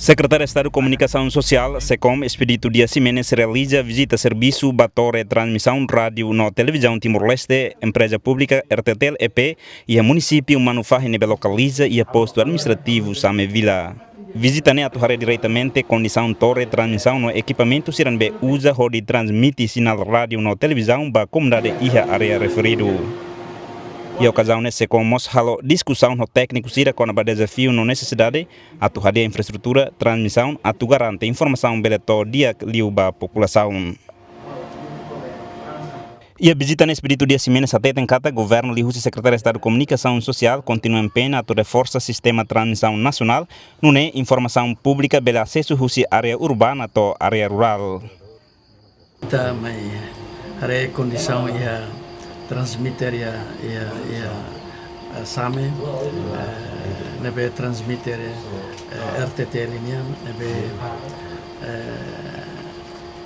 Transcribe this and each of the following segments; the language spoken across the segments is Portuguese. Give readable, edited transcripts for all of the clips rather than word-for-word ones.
Secretário de Estado de Comunicação Social, SECOM, Expedito Dias Ximenes, realiza visita serviço Batore Transmissão Rádio na Televisão Timor-Leste, empresa pública RTTL EP e a município Manufar Nebe localiza e a posto administrativo Same Vila. Visita ne atuará diretamente condição torre transmissão no equipamento Siranbe usa onde transmite sinal rádio na televisão para a comunidade e a área referido. E a ocasião nesse com halo discussão no técnico sira com a desafio na necessidade atuar a infraestrutura transmissão atu garante informação beleto dia liuba população. E a visita nesse período de Ximenes até tem cada governo liu secretário de Estado de Comunicação Social continua em pena a reforça sistema de transmissão nacional não é informação pública bela acesso à área urbana to área rural. Kita mai are condição ia transmitter ia Same nebe transmitter RTT linha nebe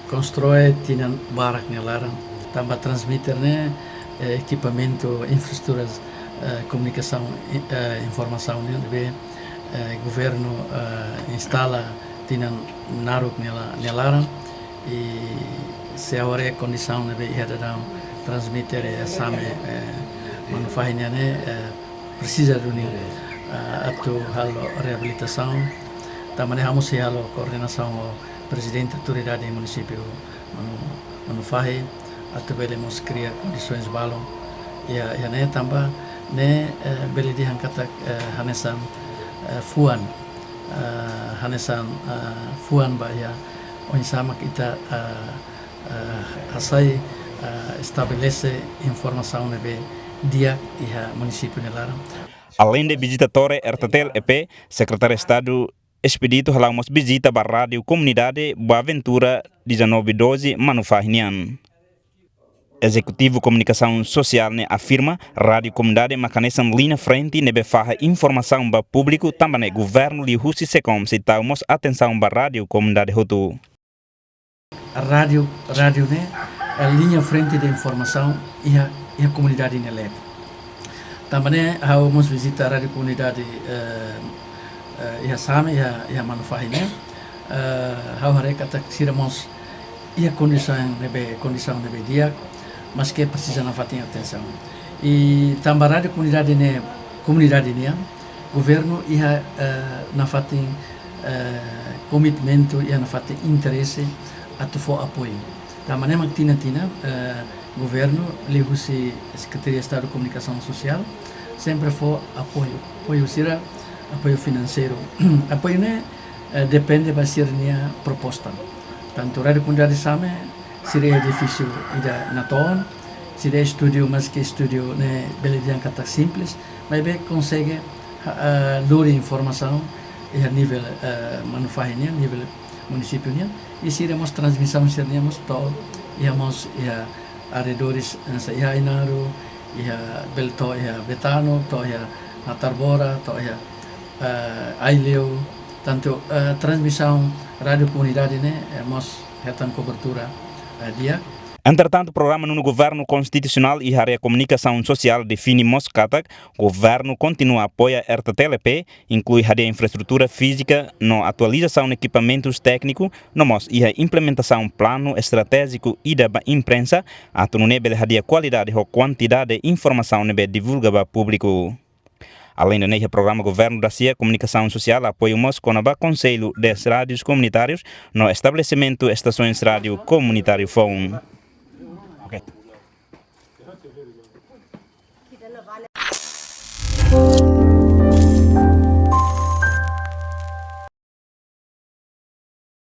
constrói tinan barak nelara tambah transmitter ne equipamento infraestruturas comunicação informação ne nebe governo instala tinan naruk nelara e se agora condição nebe ia dar transmitter Same manufahnya ne precisa de atu halo reabilitação também vamos halo coordenação o presidente da autoridade do município Manufahi atu belemos criar condições balon ya ne tambah ne beli diangkat hanesan fuan ba ya on sama kita hasai estabelece informação nebe dia e município nelara. Além de visita torre RTTL EP, secretário de Estado Expedito halamos visita para rádio comunidade Boa Ventura 1912 Manufahinian. Executivo Comunicação Social ne afirma rádio comunidade macanesan linha frente nebe faha informação para público também governo li husi secom se taumos atenção para rádio comunidade hotu. Rádio ne a linha frente de informação e a comunidade nele. Também vamos visitar a rádio comunidade e a Same e a Manufahine. Haré kata siramos e a condição nebe dia, mas que precisa na fatinha atenção. E também a rádio comunidade ne governo e a na fatinha commitmento e a na fatinha interesse a tu for apoio. Também a tina governo lihusi Secretaria de Estado de Comunicação Social sempre foi apoio será apoio financeiro. Apoio ne depende da sirnia proposta. Tanto rádio comunidade Same seria edifício ida naton, seria estúdio mas que estúdio ne beledian kata simples, mas bem consegue lure informação a nível manufahenia, nível município e seremos transmissão seríamos to íamos arredores sa Inaru belto Betano to Natarbora to Aileu tanto transmissão rádio comunidade né hemos retan cobertura dia. Entretanto, o programa no governo constitucional e área comunicação social define Moscatak, o governo continua a apoiar a RTTLP, inclui a infraestrutura física, na atualização de equipamentos técnicos, e a implementação plano estratégico e da imprensa, a a qualidade e quantidade de informação que divulga para o público. Além do programa Governo da CIA Comunicação Social, apoiamos com o Conselho das Rádios Comunitários no estabelecimento de estações rádio comunitário phone.